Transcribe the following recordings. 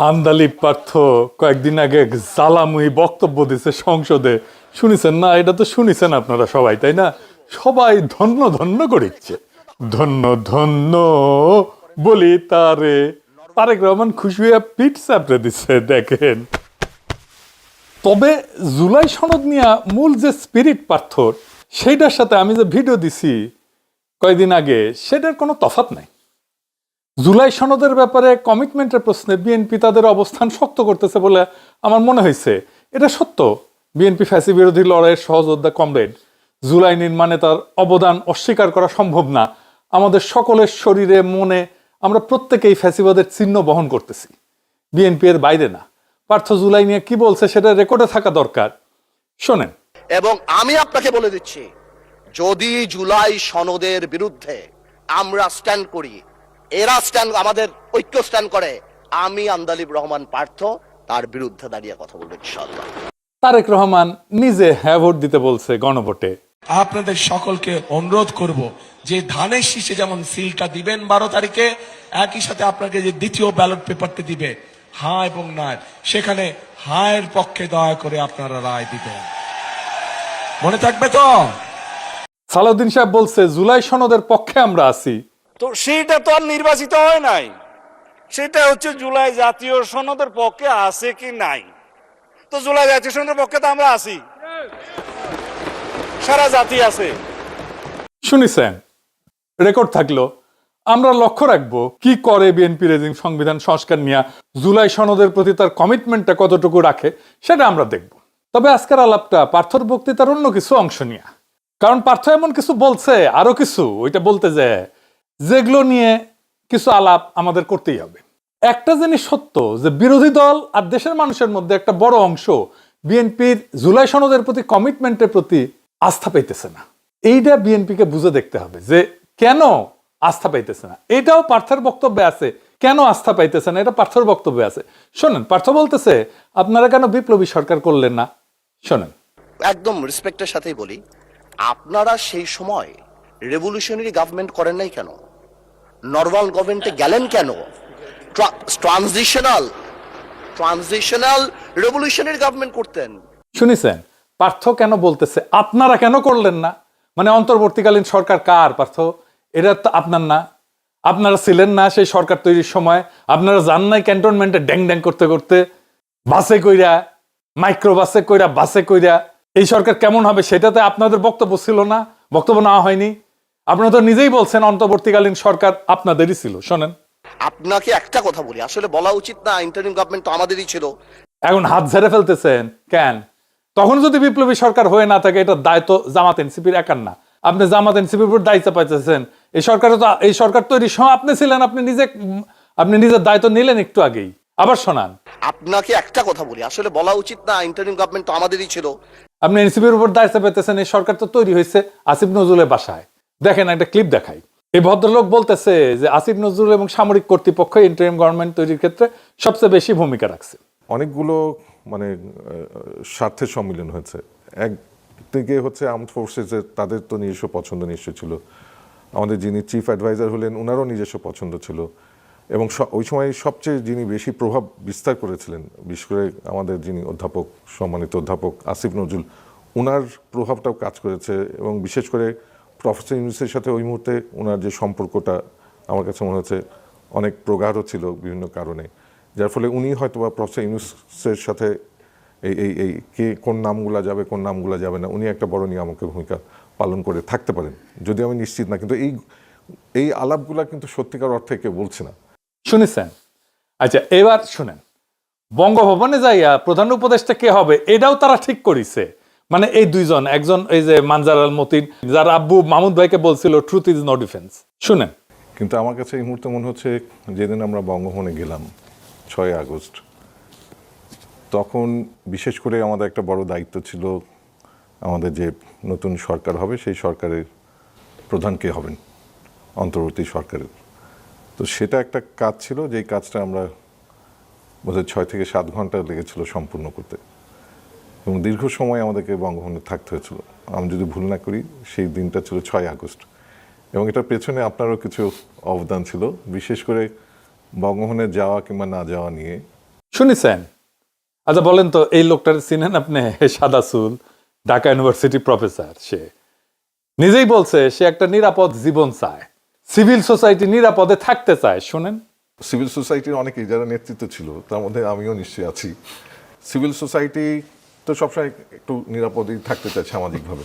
আন্দালিব পার্থ কয়েকদিন আগে জ্বালাময়ী বক্তব্য দিছে সংসদে, শুনেছেন না? এটা তো শুনেছেন আপনারা সবাই, তাই না? সবাই ধন্য ধন্য করিচ্ছে, ধন্য ধন্য বলি তারে। তারেক রহমান খুশি হয়ে পিঠ চাপড়ে দিচ্ছে, দেখেন। তবে জুলাই সনদ নিয়ে মূল যে স্পিরিট পার্থর, সেইটার সাথে আমি যে ভিডিও দিছি কয়েকদিন আগে, সেটার কোনো তফাৎ নাই। জুলাই সনদের ব্যাপারে কমিটমেন্টের প্রশ্নে বিএনপি তাদের অবস্থান শক্ত করতেছে বলে আমার মনে হয়েছে। এটা সত্য, বিএনপি ফ্যাসি বিরোধী লড়াইয়ের সহযোদ্ধা কমরেড। জুলাই নির্মাণে তার অবদান অস্বীকার করা সম্ভব না। আমাদের সকলের শরীরে মনে আমরা প্রত্যেকেই ফ্যাসিবাদের চিহ্ন বহন করতেছি, বিএনপি এর বাইরে না। পার্থ জুলাই নিয়ে কি বলছে সেটা রেকর্ডে থাকা দরকার, শোনেন। এবং আমি আপনাকে বলে দিচ্ছি, যদি জুলাই সনদের বিরুদ্ধে আমরা স্ট্যান্ড করি, এরা স্ট্যান্ড, আমাদের ঐক্য স্ট্যান্ড করে, আমি আন্দালিব রহমান পার্থ তার বিরুদ্ধে দাঁড়িয়ে কথা বলবো ইনশাআল্লাহ। তারেক রহমান নিজে হ্যাঁ ভোট দিতে বলছে গণভোটে। আপনাদের সকলকে অনুরোধ করব যে ধানের শীষে যেমন সিলটা দিবেন 12 তারিখে, একই সাথে আপনাকে যে দ্বিতীয় ব্যালট পেপারটি দিবে হ্যাঁ এবং না, সেখানে হায়ের পক্ষে দয়া করে আপনারা রায় দিবেন, মনে থাকবে তো? সালাউদ্দিন সাহেব বলছে জুলাই সনদের পক্ষে আমরা আছি। তো সেটা তো আর নির্বাচিত হয় নাই, সেটা হচ্ছে জুলাই জাতীয় সনদের পক্ষে আছে কি নাই। তো জুলাই জাতীয় সনদের পক্ষে তো আমরা আছি, সারা জাতি আছে। শুনেছেন, রেকর্ড থাকলো। আমরা লক্ষ্য রাখবো কি করে বিএনপি রেজিং সংবিধান সংস্কার নিয়ে, জুলাই সনদের প্রতি তার কমিটমেন্টটা কতটুকু রাখে, সেটা আমরা দেখব। তবে আজকের আলাপটা পার্থর বক্তৃতার অন্য কিছু অংশ নিয়ে, কারণ পার্থ এমন কিছু বলছে, আরো কিছু ওইটা বলতে যায়, যেগুলো নিয়ে কিছু আলাপ আমাদের করতেই হবে। একটা জিনিস সত্য, যে বিরোধী দল আর দেশের মানুষের মধ্যে একটা বড় অংশ বিএনপির জুলাই সনদের প্রতি কমিটমেন্টের প্রতি আস্থা পাইতেছে না। এইটা বিএনপিকে বুঝে দেখতে হবে যে কেন আস্থা পাইতেছে না। এটাও পার্থের বক্তব্যে আছে, কেন আস্থা পাইতেছে না এটা পার্থর বক্তব্যে আছে। শোনেন, পার্থ বলতেছে আপনারা কেন বিপ্লবী সরকার করলেন না। শোনেন, একদম রেসপেক্টের সাথেই বলি, আপনারা সেই সময় রেভলিউশনারি গভর্নমেন্ট করেন নাই কেন? নর্মাল গভর্নমেন্টে গেলেন কেন? ট্রানজিশনাল রেভলিউশনারি গভর্নমেন্ট করতেন। শুনেছেন পার্থ কেন বলতেছে আপনারা কেন করলেন না? মানে অন্তর্বর্তীকালীন সরকার কার পার্থ? এটা তো আপনার না, আপনারা ছিলেন না সেই সরকার তৈরির সময়। আপনারা যান নাই ক্যান্টনমেন্টে ড্যাং ড্যাং করতে করতে, বাসে কইরা, মাইক্রো বাসে কইরা, বাসে কইরা। এই সরকার কেমন হবে সেটাতে আপনাদের বক্তব্য ছিল না, বক্তব্য নেওয়া হয়নি। আপনারা তো নিজেই বলছেন অন্তর্বর্তীকালীন সরকার আপনাদেরই ছিল। শোনেন, আপনাকে একটা কথা বলি, আসলে বলা উচিত না, ইন্টারিম গভর্নমেন্ট তো আমাদেরই ছিল। এখন হাত ঝেড়ে ফেলতেছেন কেন? তখন যদি বিপ্লবী সরকার হয়ে না থাকে, এটার দায়িত্ব জামাত এনসিপির একার না। আপনি জামাত এনসিপির উপর দায়িত্ব পাইতেছেন। এই সরকার তৈরির সময় আপনি ছিলেন, আপনি নিজের দায়িত্ব নিলেন একটু আগেই। আবার শোনান, আপনাকে একটা কথা বলি, আসলে বলা উচিত না, ইন্টারিম গভর্নমেন্ট তো আমাদেরই ছিল। আপনি এনসিপির উপর দায়িত্ব পেতেছেন। এই সরকার তো তৈরি হয়েছে আসিফ নজরুলের বাসায়। দেখেন, একটা ক্লিপ দেখাই। এই ভদ্রলোক বলতেছে যে আসিফ নজরুল এবং সামরিক কর্তৃপক্ষ ইন্টারিম গভর্নমেন্ট তৈরির ক্ষেত্রে সবচেয়ে বেশি ভূমিকা রাখছে। অনেকগুলো মানে স্বার্থের সম্মিলন হয়েছে। একদিকে হচ্ছে আর্মড ফোর্সেসের, তাদের তো নিজস্ব পছন্দ নিশ্চয় ছিল। আমাদের যিনি চিফ অ্যাডভাইজার হলেন, ওনারও নিজস্ব পছন্দ ছিল। এবং ওই সময় সবচেয়ে যিনি বেশি প্রভাব বিস্তার করেছিলেন, বিশেষ করে আমাদের যিনি অধ্যাপক, সম্মানিত অধ্যাপক আসিফ নজরুল, ওনার প্রভাবটাও কাজ করেছে। এবং বিশেষ করে প্রফেসর ইউনূসের সাথে ওই মুহূর্তে ওনার যে সম্পর্কটা আমার কাছে মনে হচ্ছে অনেক প্রগাঢ় ছিল বিভিন্ন কারণে, যার ফলে উনি হয়তো বা প্রফেসর ইউনূসের সাথে এই কে কোন নামগুলা যাবে কোন নামগুলা যাবে না, উনি একটা বড় নিয়ামকের ভূমিকা পালন করে থাকতে পারেন, যদি আমি নিশ্চিত না। কিন্তু এই আলাপগুলা কিন্তু সত্যিকার অর্থে কেউ বলছে না। শুনেছেন? আচ্ছা, এবার শুনেন, বঙ্গভবনে যাইয়া প্রধান উপদেষ্টা কে হবে এটাও তারা ঠিক করেছে। মানে এই দুইজন, একজন এই যে মানজার আল মতিন, যার আব্বু মাহমুদ ভাইকে বলছিল ট্রুথ ইজ নো ডিফেন্স। শুনেন, কিন্তু আমার কাছে এই মুহূর্তে মনে হচ্ছে যেদিন আমরা বঙ্গভবনে গেলাম 6 আগস্ট, তখন বিশেষ করে আমাদের একটা বড় দায়িত্ব ছিল, আমাদের যে নতুন সরকার হবে সেই সরকারের প্রধান কে হবেন, অন্তর্বর্তী সরকারের। তো সেটা একটা কাজ ছিল, যেই কাজটা আমরা বোধহয় 6 থেকে 7 ঘন্টা লেগেছিল সম্পূর্ণ করতে, এবং দীর্ঘ সময় আমাদেরকে বঙ্গভবনে থাকতে হয়েছিল। আমি যদি ভুল না করি সেই দিনটা ছিল 6 আগস্ট, এবং এটার পেছনে আপনারও কিছু অবদান ছিল, বিশেষ করে বঙ্গভবনে যাওয়া কিংবা না যাওয়া নিয়ে। শুনেছেন? আচ্ছা বলেন তো, এই লোকটার চিনেন আপনি? সাদা চুল, ঢাকা ইউনিভার্সিটি প্রফেসর। সে নিজেই বলছে সে একটা নিরাপদ জীবন চায়, সিভিল সোসাইটি নিরাপদে থাকতে চায়। শুনেন, সিভিল সোসাইটির অনেকেই যারা নেতৃত্ব ছিল, তার মধ্যে আমিও নিশ্চয়ই আছি। সিভিল সোসাইটি তো সবসময় একটু নিরাপদেই থাকতে চায় সামাজিকভাবে।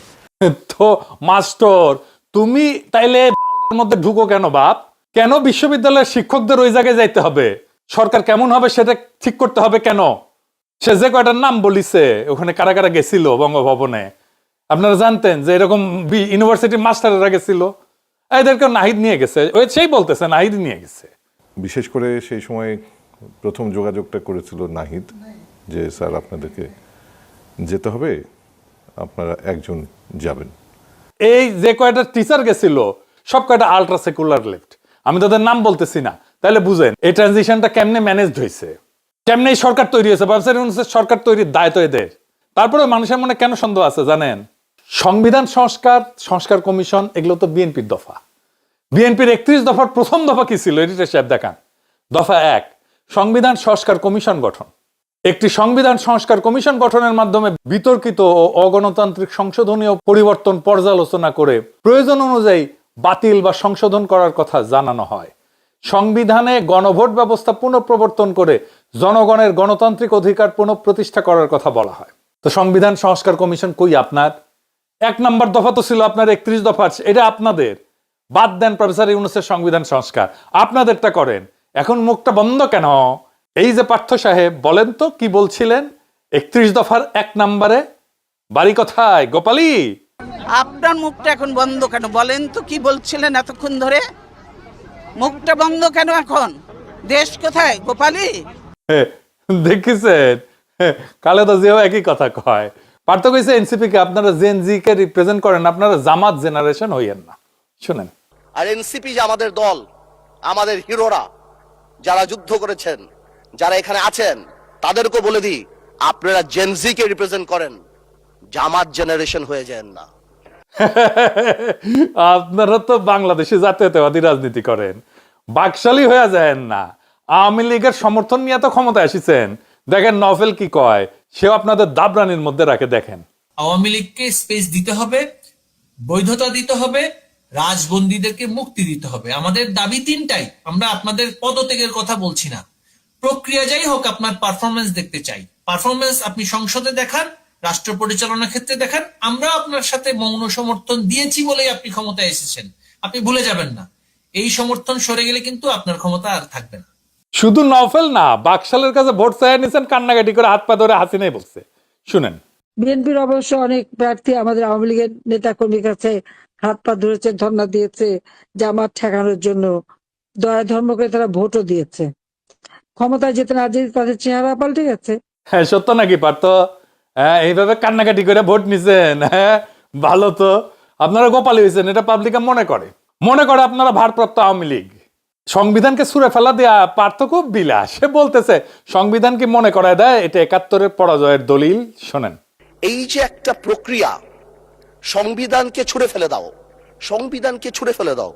তো মাস্টার তুমি তাইলে এর মধ্যে ঢুকো কেন বাপ? কেন বিশ্ববিদ্যালয়ের শিক্ষকদের ওই জায়গায় যাইতে হবে? সরকার কেমন হবে সেটা ঠিক করতে হবে কেন? সে যে কয়টার নাম বলিছে, ওখানে কারা কারা গেছিল বঙ্গভবনে, আপনারা জানতেন যে এরকম ইউনিভার্সিটির মাস্টাররা গেছিল? এদেরকে নাহিদ নিয়ে গেছে, ওই সেই বলতেছে নাহিদ নিয়ে গেছে। বিশেষ করে সেই সময় প্রথম যোগাযোগটা করেছিল নাহিদ, যে স্যার আপনাদেরকে যেতে হবে, আপনারা একজন যাবেন। এই যে কয়টা টিচার গেছিল সব কয়টা আলট্রা সেকুলার লেফট, আমি তাদের নাম বলতেছি না। তাহলে বুঝেন এই ট্রানজিশনটা কেমনে ম্যানেজড হয়েছে, কেমনে এই সরকার তৈরি হয়েছে। সরকার তৈরির দায় তো এদের। তারপরে মানুষের মনে কেন সন্দেহ আছে জানেন? সংবিধান সংস্কার কমিশন এগুলো তো বিএনপির দফা। বিএনপির 31 দফার প্রথম দফা কি ছিল? এডিটর সাহেব দেখান। দফা 1, সংবিধান সংস্কার কমিশন গঠন। একটি সংবিধান সংস্কার কমিশন গঠনের মাধ্যমে বিতর্কিত ও অগণতান্ত্রিক সংশোধনীয় পরিবর্তন পর্যালোচনা করে প্রয়োজন অনুযায়ী বাতিল বা সংশোধন করার কথা জানানো হয়। সংবিধানে গণভোট ব্যবস্থা পুনঃপ্রবর্তন করে জনগণের গণতান্ত্রিক অধিকার পুনঃপ্রতিষ্ঠা করার কথা বলা হয়। তো সংবিধান সংস্কার কমিশন কই আপনার? 1 নম্বর দফা তো ছিল আপনার 31 দফা, এটা আপনাদের। বাদ দেন প্রফেসর ইউনূসের সংবিধান সংস্কার, আপনাদেরটা করেন। এখন মুখটা বন্ধ কেন? এই যে পার্থ সাহেব, বলেন তো কি বলছিলেন 31 দফার 1 নম্বরে? বাড়ি কোথায় গোপালী? আপনার মুখটা এখন বন্ধ কেন বলেন তো? কি বলছিলেন এতক্ষণ ধরে? মুখটা বন্ধ কেন এখন? দেশ কোথায় গোপালী? দেখেছেন, খালেদা জিয়াও একই কথা কয়। পার্থ কইছে এনসিপি কে আপনারা জেন জি কে রিপ্রেজেন্ট করেন, আপনারা জামাত জেনারেশন হইয়েন না। শুনেন, আর এনসিপি যে আমাদের দল, আমাদের হিরোরা যারা যুদ্ধ করেছেন, যারা এখানে আছেন, তাদেরকে বলে দিই আপনারা জেনজি কে রিপ্রেজেন্ট করেন, জামাত জেনারেশন হয়ে যান না। আপনারা তো বাংলাদেশে জাতীয়তাবাদী রাজনীতি করেন, বাকশালী হয়ে যায় না। আওয়ামী লীগের সমর্থন নিয়ে তো ক্ষমতায় আসিছেন। দেখেন নভেল কি কয়, সেও আপনাদের দাবরানির মধ্যে রাখে। দেখেন, আওয়ামী লীগকে স্পেস দিতে হবে, বৈধতা দিতে হবে, রাজবন্দীদেরকে মুক্তি দিতে হবে। আমাদের দাবি 3টাই। আমরা আপনাদের পদত্যাগের কথা বলছি না। প্রক্রিয়া যাই হোক, আপনার পারফরমেন্স দেখতে চাই। পারফরমেন্স আপনি সংসদে দেখান, রাষ্ট্র পরিচালনার ক্ষেত্রে দেখান। আমরা আপনার সাথে মৌন সমর্থন দিয়েছি বলেই আপনি ক্ষমতায় এসেছেন, আপনি ভুলে যাবেন না। এই সমর্থন সরে গেলে কিন্তু আপনার ক্ষমতা আর থাকবে না। শুধু নভেল না, বাকশালের কাছে ভোট চাই নিছেন, কান্নাকাটি করে হাত পা ধরে হাসিনাই বলছে। শুনেন, বিএনপির অবশ্য অনেক প্রার্থী আমাদের আওয়ামী লীগের নেতা কর্মীর কাছে হাত পা ধরেছে, ধর্ণা দিয়েছে জামাত ঠেকানোর জন্য। দয়া ধর্ম করে তারা ভোটও দিয়েছে। ক্ষমতায় যেতে না যেতে তাদের চেহারা পাল্টে গেছে। হ্যাঁ সত্য নাকি পার্থ? হ্যাঁ, এইভাবে কান্নাকাটি করে ভোট নিছেন? হ্যাঁ ভালো তো, আপনারা গোপালী হয়েছেন, এটা পাবলিক মনে করে আপনারা ভারপ্রাপ্ত আওয়ামী লীগ। সংবিধানকে ছুঁড়ে ফেলা দেয়া পার্থ খুব বিলাস। সে বলতেছে সংবিধান কি মনে করায় দেয় এটা 71-এর পরাজয়ের দলিল। শোনেন, এই যে একটা প্রক্রিয়া, সংবিধানকে ছুঁড়ে ফেলে দাও, সংবিধানকে ছুঁড়ে ফেলে দাও।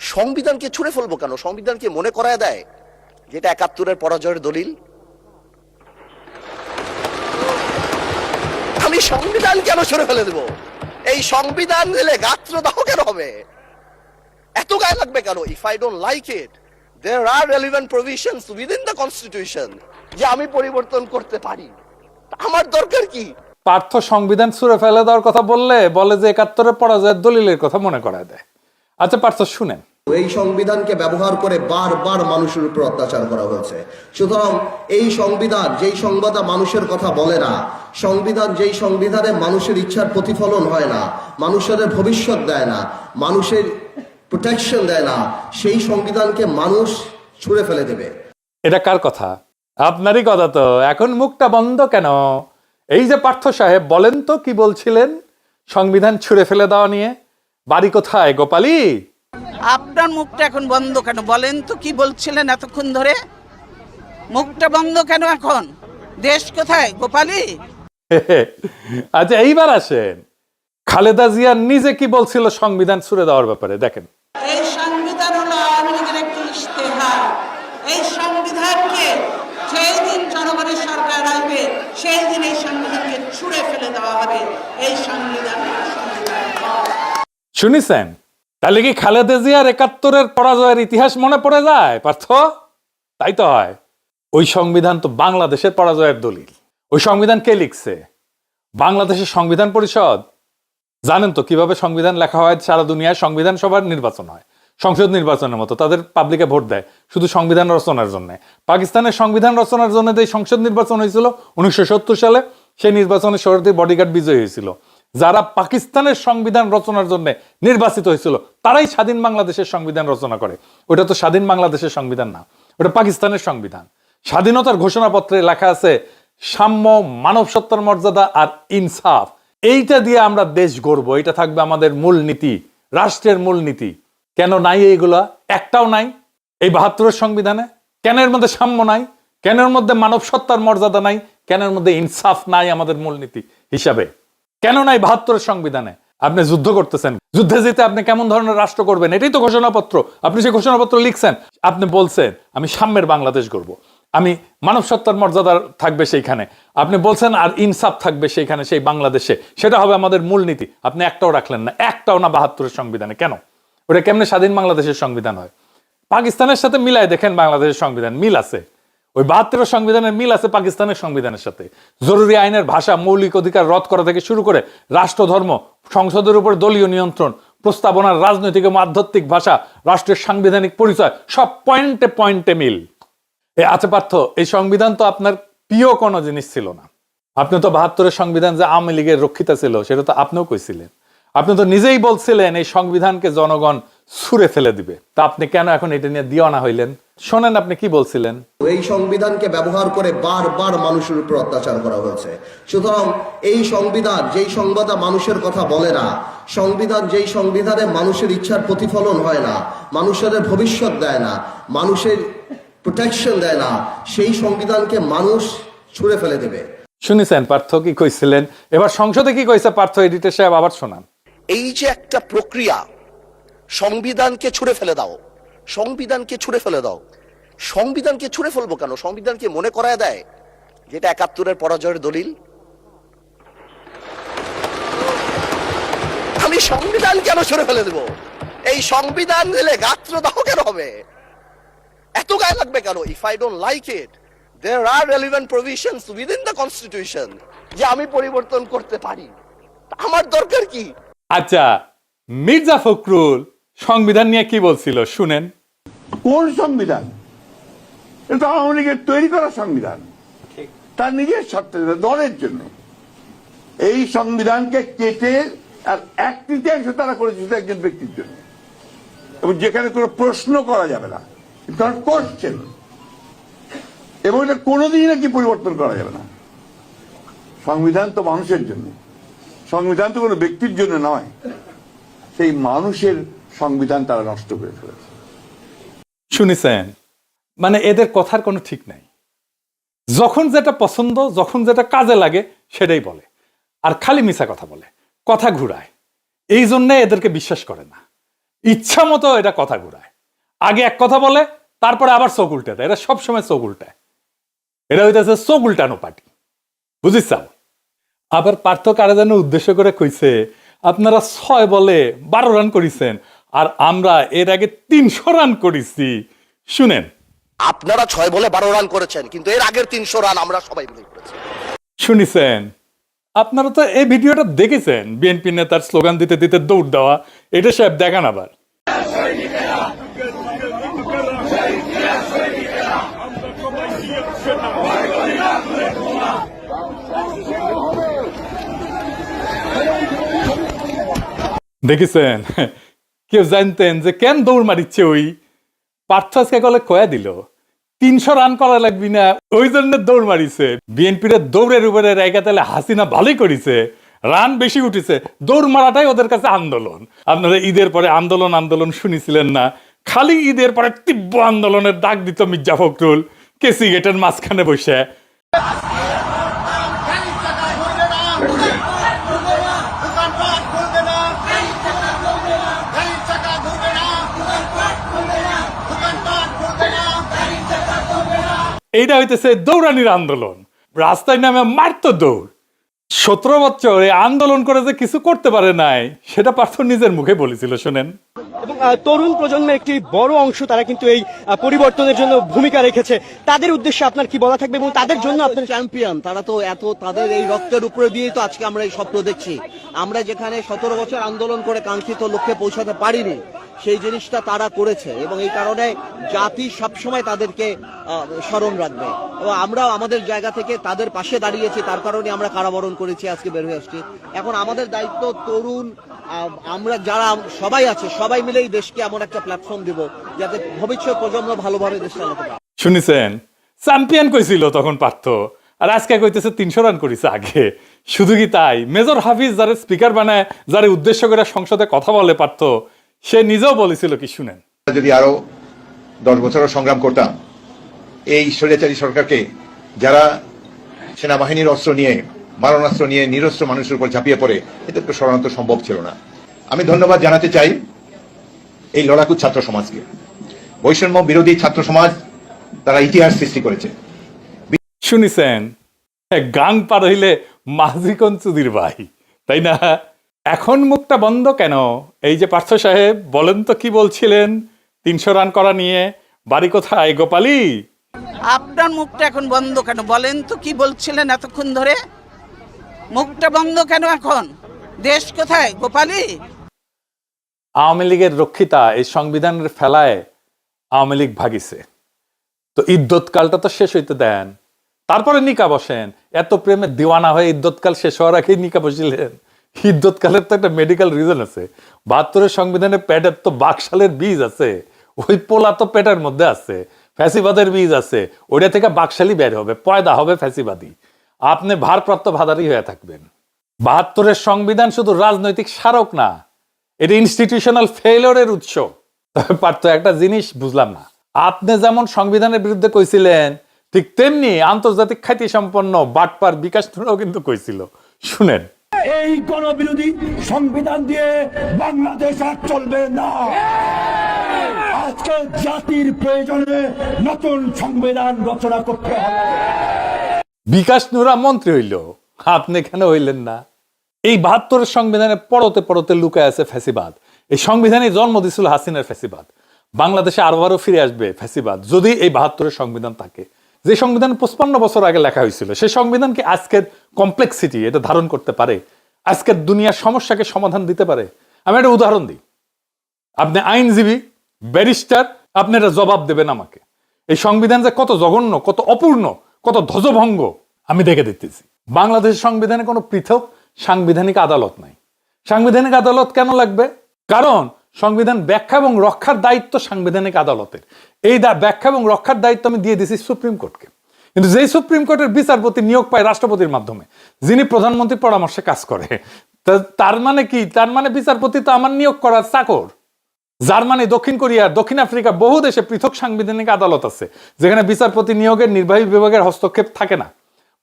সংবিধানকে ছুঁড়ে ফেলবো কেন? সংবিধানকে মনে করায় দেয় যেটা 71-এর পরাজয়ের দলিল। আমি সংবিধান কেন ছুঁড়ে ফেলে দেব? এই সংবিধান দিলে গাত্রদাহ কেন হবে? এত গায়ে লাগবে কেন? If I don't like it, there are relevant provisions within the constitution যে আমি পরিবর্তন করতে পারি। আমার দরকার কি? পার্থ সংবিধান ছুঁড়ে ফেলে দেওয়ার কথা বলে যে 71-এর পরাজয়ের দলিলের কথা মনে করায় দেয়। আচ্ছা পার্থ শুনেন, এই সংবিধানকে ব্যবহার করে বারবার মানুষের উপর অত্যাচার করা হয়েছে। সুতরাং এই সংবিধান যেই সংবিধান মানুষের কথা বলে না, সংবিধান যেই সংবিধানে মানুষের ইচ্ছার প্রতিফলন হয় না, মানুষের ভবিষ্যৎ দেয় না, মানুষের প্রোটেকশন দেয় না, সেই সংবিধানকে মানুষ ছুঁড়ে ফেলে দেবে। এটা কার কথা? আপনারই কথা তো, এখন মুখটা বন্ধ কেন? এই যে পার্থ সাহেব, বলেন তো কি বলছিলেন সংবিধান ছুঁড়ে ফেলে দেওয়া নিয়ে? বাড়ি কোথায় গোপালী? আপনার মুখটা এখন বন্ধ কেন? বলেন তো কি বলছিলেন এতক্ষণ ধরে? মুখটা বন্ধ কেন এখন? দেশ কোথায় গোপালী? আচ্ছা এইবার আসেন, খালেদা জিয়া নিজে কি বলছিল সংবিধান ছুঁড়ে দেওয়ার ব্যাপারে, দেখেন। এই সংবিধান হলো আওয়ামী লীগের একটি ইশতেহার। এই সংবিধানকে যেই দিন জনগণের সরকার আসবে সেই দিন এই সংবিধানকে ছুঁড়ে ফেলে দেওয়া হবে। এই সংবিধান শুনিছেন? তাহলে কি খালেদা জিয়ার ৭১-এর পরাজয়ের ইতিহাস মনে পড়ে যায় পার্থ? তাই তো হয়। ওই সংবিধান তো বাংলাদেশের পরাজয়ের দলিল। ওই সংবিধান কে লিখছে? বাংলাদেশের সংবিধান পরিষদ। জানেন তো কিভাবে সংবিধান লেখা হয়? সারা দুনিয়ায় সংবিধান সভার নির্বাচন হয়, সংসদ নির্বাচনের মতো। তাদের পাবলিকে ভোট দেয় শুধু সংবিধান রচনার জন্য। পাকিস্তানের সংবিধান রচনার জন্য যে সংসদ নির্বাচন হয়েছিল 1970 সালে, সেই নির্বাচনে শরীয়তের বডিগার্ড বিজয়ী হয়েছিল। যারা পাকিস্তানের সংবিধান রচনার জন্য নির্বাচিত হয়েছিল তারাই স্বাধীন বাংলাদেশের সংবিধান রচনা করে। ওটা তো স্বাধীন বাংলাদেশের সংবিধান না, ওটা পাকিস্তানের সংবিধান। স্বাধীনতার ঘোষণাপত্রে লেখা আছে সাম্য, মানব সত্তার মর্যাদা আর ইনসাফ। এইটা দিয়ে আমরা দেশ গড়বো, এটা থাকবে আমাদের মূল নীতি, রাষ্ট্রের মূল নীতি। কেন নাই এইগুলা? একটাও নাই এই ৭২-এর সংবিধানে। কেন এর মধ্যে সাম্য নাই? কেন এর মধ্যে মানব সত্তার মর্যাদা নাই? কেন এর মধ্যে ইনসাফ নাই আমাদের মূলনীতি হিসাবে? কেন নাই ৭২-এর সংবিধানে? আপনি যুদ্ধ করতেছেন, যুদ্ধে যেতে আপনি কেমন ধরনের রাষ্ট্র করবেন এটাই তো ঘোষণাপত্র। আপনি সেই ঘোষণাপত্র লিখছেন, আপনি বলছেন আমি সাম্যের বাংলাদেশ গড়ব, আমি মানব সত্তার মর্যাদা থাকবে সেইখানে, আপনি বলছেন আর ইনসাফ থাকবে সেইখানে, সেই বাংলাদেশে। সেটা হবে আমাদের মূলনীতি। আপনি একটাও রাখলেন না, একটাও না ৭২-এর সংবিধানে। কেন? ওটা কেমনে স্বাধীন বাংলাদেশের সংবিধান হয়? পাকিস্তানের সাথে মিলাই দেখেন বাংলাদেশের সংবিধান, মিল আছে। ওই ৭২-এর সংবিধানের মিল আছে পাকিস্তানের সংবিধানের সাথে। জরুরি আইনের ভাষা, মৌলিক অধিকার রদ করা থেকে শুরু করে রাষ্ট্রধর্ম, সংসদের উপর দলীয় নিয়ন্ত্রণ, প্রস্তাবনার রাজনৈতিক এবং আধ্যাত্মিক ভাষা, রাষ্ট্রের সাংবিধানিক পরিচয়, সব পয়েন্টে পয়েন্টে মিল। আচ্ছা পার্থ, এই সংবিধান তো আপনার প্রিয় কোনো জিনিস ছিল না। আপনি তো ৭২-এর সংবিধান যে আওয়ামী লীগের রক্ষিতা ছিল সেটা তো আপনিও কইছিলেন। আপনি তো নিজেই বলছিলেন এই সংবিধানকে জনগণ ছুঁড়ে ফেলে দিবে। তা আপনি কেন এখন এটা নিয়ে দিওয়ানা হইলেন? শোনেন আপনি কি বলছিলেন। এই সংবিধানকে ব্যবহার করে বারবার মানুষের উপর অত্যাচার করা হয়েছে। সুতরাং এই সংবিধান যেই সংবিধান মানুষের কথা বলে না, সংবিধান যেই সংবিধানে মানুষের ইচ্ছার প্রতিফলন হয় না, মানুষের ভবিষ্যৎ দেয় না, মানুষের প্রোটেকশন দেয় না, সেই সংবিধানকে মানুষ ছুঁড়ে ফেলে দেবে। শুনেছেন পার্থ কি কইছিলেন? এবার সংসদে কি কইছে পার্থ, এডিটর সাহেব আবার শোনান। এই যে একটা প্রক্রিয়া, সংবিধানকে ছুঁড়ে ফেলে দাও, সংবিধানকে ছুঁড়ে ফেলে দাও। সংবিধানকে ছুঁড়ে ফেলবো কেন? সংবিধানকে মনে করায় দেয় যেটা ৭১-এর পরাজয়ের দলিল। আমি সংবিধান কেন ছুঁড়ে ফেলে দেব? এই সংবিধান দিলে গাত্রদাহ কেন হবে? এত গায়ে লাগবে কেন? If I don't like it, there are relevant provisions within the constitution যে আমি পরিবর্তন করতে পারি। আমার দরকার কি? আচ্ছা, মির্জা ফখরুল সংবিধান নিয়ে কি বলছিল শুনেন। কোন সংবিধান? এটা আওয়ামী লীগের তৈরি করা সংবিধান, তার নিজের স্বার্থে, দলের জন্য। এই সংবিধানকে কেটে আর ১/৩ তারা করেছে শুধু একজন ব্যক্তির জন্য, এবং যেখানে কোনো প্রশ্ন করা যাবে না, করছেন, এবং এটা কোনোদিনই নাকি পরিবর্তন করা যাবে না। সংবিধান তো মানুষের জন্য, সংবিধান তো কোনো ব্যক্তির জন্য নয়। সেই মানুষের সংবিধান তারা নষ্ট করে ফেলেছে। শুনেছেন? মানে এদের কথার কোনো ঠিক নাই। যখন যেটা পছন্দ, যখন যেটা কাজে লাগে সেটাই বলে, আর খালি মিছা কথা বলে, কথা ঘুরায়। এই জন্য এদেরকে বিশ্বাস করে না, ইচ্ছা মতো এটা কথা ঘুরায়। আগে এক কথা বলে, তারপরে আবার চোখ উল্টে দেয়। এরা সবসময় চোখ উল্টায়, এরা হইতেছে চোখ উল্টানো পার্টি, বুঝিস? আবার পার্থ কারা যেন উদ্দেশ্য করে কইছে আপনারা ৬ বলে ১২ রান করেছেন আর আমরা এর আগে ৩০০ রান করেছি। শুনেন, আপনারা ৬ বলে ১২ রান করেছেন, কিন্তু এর আগের ৩০০ রান আমরা সবাই মিলে করেছি। শুনেছেন? আপনারা তো এই ভিডিওটা দেখেছেন, বিএনপি নেতার স্লোগান দিতে দিতে দৌড় দেওয়া। এটা সাহেব দেখান আবার। দেখেছেন? কেউ জানতেন যে কেন দৌড় মারিচ্ছে? ওই পার্থ আজকে গলে কয়া দিল 300 রান করা লাগবি না, ওই জন্য দৌড় মারিছে। বিএনপির দৌড়ের উপরে রেখা তাহলে হাসিনা ভালোই করেছে, রান বেশি উঠেছে। দৌড় মারাটাই ওদের কাছে আন্দোলন। আপনারা ঈদের পরে আন্দোলন আন্দোলন শুনেছিলেন না? খালি ঈদের পরে তীব্র আন্দোলনের ডাক দিত মির্জা ফখরুল কেসি গেটের মাঝখানে বসে। এইটা হইতেছে দৌড়ানির আন্দোলন, রাস্তায় নামে মারতো দৌড়। 17 বছর এই আন্দোলন করে যে কিছু করতে পারে নাই, সেটা পার্থ নিজের মুখে বলেছিল, শোনেন। এবং তরুণ প্রজন্মের একটি বড় অংশ তারা কিন্তু এই পরিবর্তনের জন্য ভূমিকা রেখেছে। তাদের উদ্দেশ্যে আপনার কি বলা থাকবে এবং তাদের জন্য আপনার চ্যাম্পিয়ন তারা তো তাদের এই রক্তের উপরে দিয়ে তো আজকে আমরা এই স্বপ্ন দেখছি। আমরা যেখানে 17 বছর আন্দোলন করে কাঙ্ক্ষিত লক্ষ্যে পৌঁছাতে পারিনি, সেই জিনিসটা তারা করেছে এবং এই কারণে জাতি সবসময় তাদেরকে স্মরণ রাখবে। এবং আমরাও আমাদের জায়গা থেকে তাদের পাশে দাঁড়িয়েছি, তার কারণে আমরা কারাবরণ করেছি, আজকে বের হয়ে আসছি। এখন আমাদের দায়িত্ব তরুণ আমরা যারা সবাই আছে, সবাই মিলে এই দেশকে এমন একটা প্ল্যাটফর্ম দিব যাতে ভবিষ্যৎ প্রজন্ম ভালোভাবে দেশ চালাতে পারে। শুনেছেন, চ্যাম্পিয়ন কইছিল তখন পার্থ, আর আজকে কইতেছে 300 রান করেছে আগে। শুধু কি তাই, মেজর হাফিজ যারা স্পিকার বানায়, যারা উদ্দেশ্য করে সংসদে কথা বলে পার্থ, সে নিজেও বলেছিল কি, শুনেন। যদি আরো 10 বছর সংগ্রাম করতাম, এই স্বৈরাচারী সরকারকে, যারা সেনাবাহিনীর অস্ত্র নিয়ে, মারণাস্ত্র নিয়ে নিরস্ত্র মানুষের উপর ঝাঁপিয়ে পড়ে, এটা তো সরানো তো সম্ভব ছিল না। আমি ধন্যবাদ জানাতে চাই এই লড়াকু ছাত্র সমাজকে, বৈষম্য বিরোধী ছাত্র সমাজ, তারা ইতিহাস সৃষ্টি করেছে। শুনিছেন, গাং পার হইলে মাঝিকন চুদির ভাই, তাই না? এখন মুখটা বন্ধ কেন? এই যে পার্থ সাহেব, বলেন তো কি বলছিলেন 300 রান করা নিয়ে? বাড়ি কোথায় গোপালী? আপনার মুখটা এখন বন্ধ কেন বলেন তো? কি বলছিলেন এতক্ষণ ধরে? মুখটা বন্ধ কেন এখন? দেশ কোথায় গোপালী? আওয়ামী লীগের রক্ষিতা এই সংবিধানের ফেলায় আওয়ামী লীগ ভাগিছে, তো ইদ্যৎকালটা তো শেষ হইতে দেন, তারপরে নিকা বসেন। এত প্রেমে দিওয়ানা হয়ে ইদ্যৎকাল শেষ হওয়ার আগেই নিকা বসিলেন? ইদ্যৎকালের তো একটা মেডিকেল রিজন আছে। 72 সংবিধানে পেটের তো বাকশালের বীজ আছে, ওই পোলা তো পেটের মধ্যে আছে, ফ্যাসিবাদের বীজ আছে, ওইটা থেকে বাকশালী বের হবে, পয়দা হবে ফ্যাসিবাদী। আপনি ভারপ্রাপ্ত ভাদারি হয়ে থাকবেন। 72 সংবিধান শুধু রাজনৈতিক স্মারক না, এটা ইনস্টিটিউশনাল ফেইলিওরের উৎস। তবে পার্থ, একটা জিনিস বুঝলাম না, আপনি যেমন সংবিধানের বিরুদ্ধে কইছিলেন, ঠিক তেমনি আন্তর্জাতিক খ্যাতি সম্পন্ন বাটপার বিকাশ নুরাও কিন্তু কইছিল, শুনেন। এই গণবিরোধী সংবিধান দিয়ে বাংলাদেশ আর চলবে না। আজকে জাতির প্রয়োজনে নতুন সংবিধান রচনা করতে হবে। বিকাশ নুরা মন্ত্রী হইল, আপনি কেন হইলেন না? এই 72 সংবিধানে পড়তে পড়তে লুকায় আছে ফ্যাসিবাদ। এই সংবিধানে জন্ম দিছিল হাসিনার ফ্যাসিবাদ। বাংলাদেশে আরবারও ফিরে আসবে ফ্যাসিবাদ যদি এই 72 সংবিধান থাকে। যে সংবিধান 55 বছর আগে লেখা হয়েছিল, সেই সংবিধান কি আজকের কমপ্লেক্সিটি এটা ধারণ করতে পারে? আজকের দুনিয়ার সমস্যাকে সমাধান দিতে পারে? আমি একটা উদাহরণ দিই। আপনি আইনজীবী, ব্যারিস্টার, আপনি এটা জবাব দেবেন আমাকে। এই সংবিধান যে কত জঘন্য, কত অপূর্ণ, কত ধ্বজভঙ্গ আমি দেখে দিতেছি। বাংলাদেশের সংবিধানে কোনো পৃথক সাংবিধানিক আদালত নাই। সাংবিধানিক আদালত কেন লাগবে? কারণ সংবিধান ব্যাখ্যা এবং রক্ষার দায়িত্ব সাংবিধানিক আদালতের। এই ব্যাখ্যা এবং রক্ষার দায়িত্ব আমি দিয়ে দিছি সুপ্রিম কোর্টকে। কিন্তু যেই সুপ্রিম কোর্টের বিচারপতি নিয়োগ পায় রাষ্ট্রপতির মাধ্যমে, যিনি প্রধানমন্ত্রীর পরামর্শে কাজ করে, তার মানে কি? তার মানে বিচারপতি তো আমার নিয়োগ করার চাকর। জার্মানি, দক্ষিণ কোরিয়া, দক্ষিণ আফ্রিকা, বহু দেশে পৃথক সাংবিধানিক আদালত আছে, যেখানে বিচারপতি নিয়োগের নির্বাহী বিভাগের হস্তক্ষেপ থাকে না।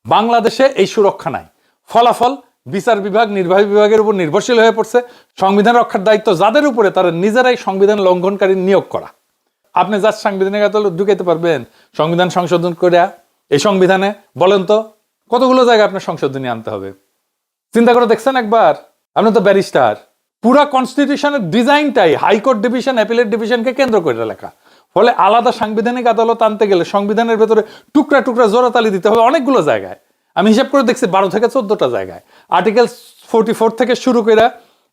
বাংলাদেশে এই সুরক্ষা নাই। ফলাফল, বিচার বিভাগ নির্বাহী বিভাগের উপর নির্ভরশীল হয়ে পড়ছে। সংবিধান রক্ষার দায়িত্ব যাদের উপরে, তারা নিজেরাই সংবিধান লঙ্ঘনকারী নিয়োগ করা। আপনি যা সাংবিধানিক আদালত ঢুকাইতে পারবেন সংবিধান সংশোধন করে? এই সংবিধানে বলেন তো কতগুলো জায়গায় আপনার সংশোধনী আনতে হবে? চিন্তা করে দেখছেন একবার? আপনি তো ব্যারিস্টার। পুরা কনস্টিটিউশনের ডিজাইনটাই হাইকোর্ট ডিভিশন, অ্যাপিলেট ডিভিশনকে কেন্দ্র করে লেখা। ফলে আলাদা সাংবিধানিক আদালত আনতে গেলে সংবিধানের ভেতরে টুকরা টুকরা জোড়াতালি দিতে হবে অনেকগুলো জায়গায়। আমি হিসাব করে দেখছি 12 থেকে 14টা জায়গায়। আর্টিকেল 44 থেকে শুরু করে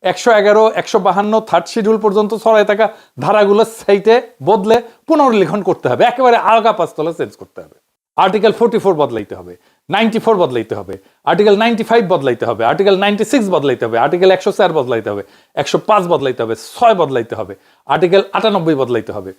111, 152 থার্ড শিডিউল পর্যন্ত ছড়ায় থাকা ধারাগুলো সাইটে বদলে পুনর্লিখন করতে হবে, একেবারে আলগা পাঁচতলা চেঞ্জ করতে হবে। আর্টিকেল 44 বদলাইতে হবে, 94 বদলাইতে হবে, আর্টিকেল 95 বদলাইতে হবে, আর্টিকেল 96 বদলাইতে হবে, আর্টিকেল 104 বদলাইতে হবে, 105 বদলাইতে হবে, 6 বদলাইতে হবে, আর্টিকেল 98 বদলাইতে হবে,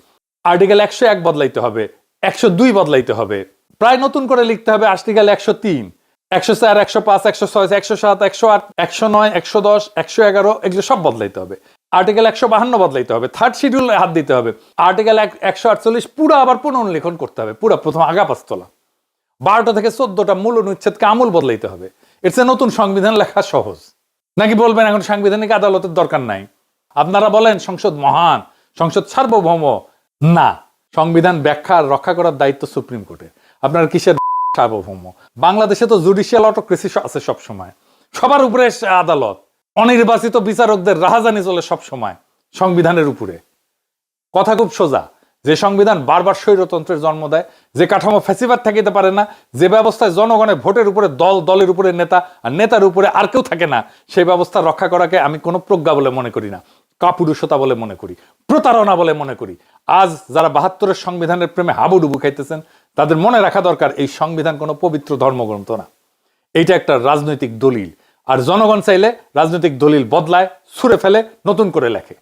আর্টিকেল 101 বদলাইতে হবে, 102 বদলাইতে হবে, প্রায় নতুন করে লিখতে হবে আর্টিকেল 103, 104, 105, 106, 107, 108, 109, 110, 111 এগুলো সব বদলাইতে হবে। আর্টিকেল 152 বদলাইতে হবে, থার্ড শিডিউল হাত দিতে হবে। আর্টিকেল 148 পুরো আবার পুনর্লিখন করতে হবে, পুরো প্রথম আগা পাঁচতলা 12টা থেকে 14টা মূল অনুচ্ছেদকে আমূল বদলাইতে হবে। এর নতুন সংবিধান লেখা সহজ নাকি? বলবেন এখন সাংবিধানিক আদালতের দরকার নাই। আপনারা বলেন সংসদ মহান, সংসদ সার্বভৌম। না, সংবিধান ব্যাখ্যা আর রক্ষা করার দায়িত্ব সুপ্রিম কোর্টের। আপনার কিসের সার্বভৌম? বাংলাদেশে তো জুডিশিয়াল অটোক্রেসি আছে সব সময়, সবার উপরে আদালত, অনির্বাচিত বিচারকদের রাহাজানি চলে সব সময় সংবিধানের উপরে। কথা খুব সোজা, যে সংবিধান বারবার স্বৈরতন্ত্রের জন্ম দেয়, যে কাঠামো ফ্যাসিবাদ থাকিতে পারে না, যে ব্যবস্থায় জনগণের ভোটের উপরে দল, দলের উপরে নেতা, আর নেতার উপরে আর কেউ থাকে না, সেই ব্যবস্থা রক্ষা করাকে আমি কোনো প্রজ্ঞা বলে মনে করি না, কাপুরুষতা বলে মনে করি, প্রতারণা বলে মনে করি। আজ যারা 72-এর সংবিধানের প্রেমে হাবুডুবু খাইতেছেন, তাদের মনে রাখা দরকার এই সংবিধান কোনো পবিত্র ধর্মগ্রন্থ না, এইটা একটা রাজনৈতিক দলিল। আর জনগণ চাইলে রাজনৈতিক দলিল বদলায়, ছুঁড়ে ফেলে, নতুন করে লেখে।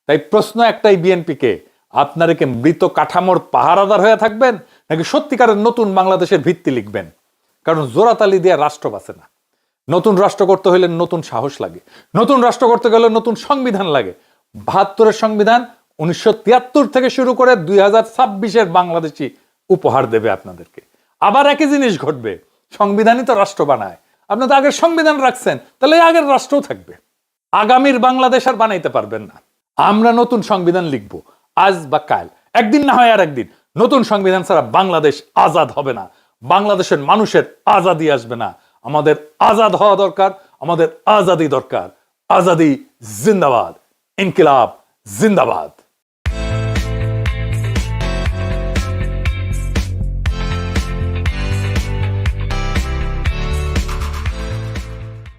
তাই প্রশ্ন একটাই বিএনপিকে, আপনারা কি মৃত কাঠামোর পাহারাদার হয়ে থাকবেন নাকি সত্যিকারের নতুন বাংলাদেশের ভিত্তি লিখবেন? কারণ জোড়াতালি দিয়ে রাষ্ট্র বাঁচে না। নতুন রাষ্ট্র করতে হলে নতুন সাহস লাগে, নতুন রাষ্ট্র করতে গেলে নতুন সংবিধান লাগে। 72-এর সংবিধান 1973 থেকে শুরু করে 2026-এর বাংলাদেশি উপহার দেবে আপনাদেরকে। আবার একই জিনিস ঘটবে, সংবিধানই তো রাষ্ট্র বানায়। আপনি তো আগের সংবিধান রাখছেন, তাহলে আগের রাষ্ট্রও থাকবে। আগামীর বাংলাদেশ আর বানাইতে পারবেন না। আমরা নতুন সংবিধান লিখবো, আজ বা কাল, একদিন না হয় আর একদিন। নতুন সংবিধান ছাড়া বাংলাদেশ আজাদ হবে না, বাংলাদেশের মানুষের আজাদি আসবে না। আমাদের আজাদ হওয়া দরকার, আমাদের আজাদি দরকার। আজাদি জিন্দাবাদ, ইনকিলাব জিন্দাবাদ।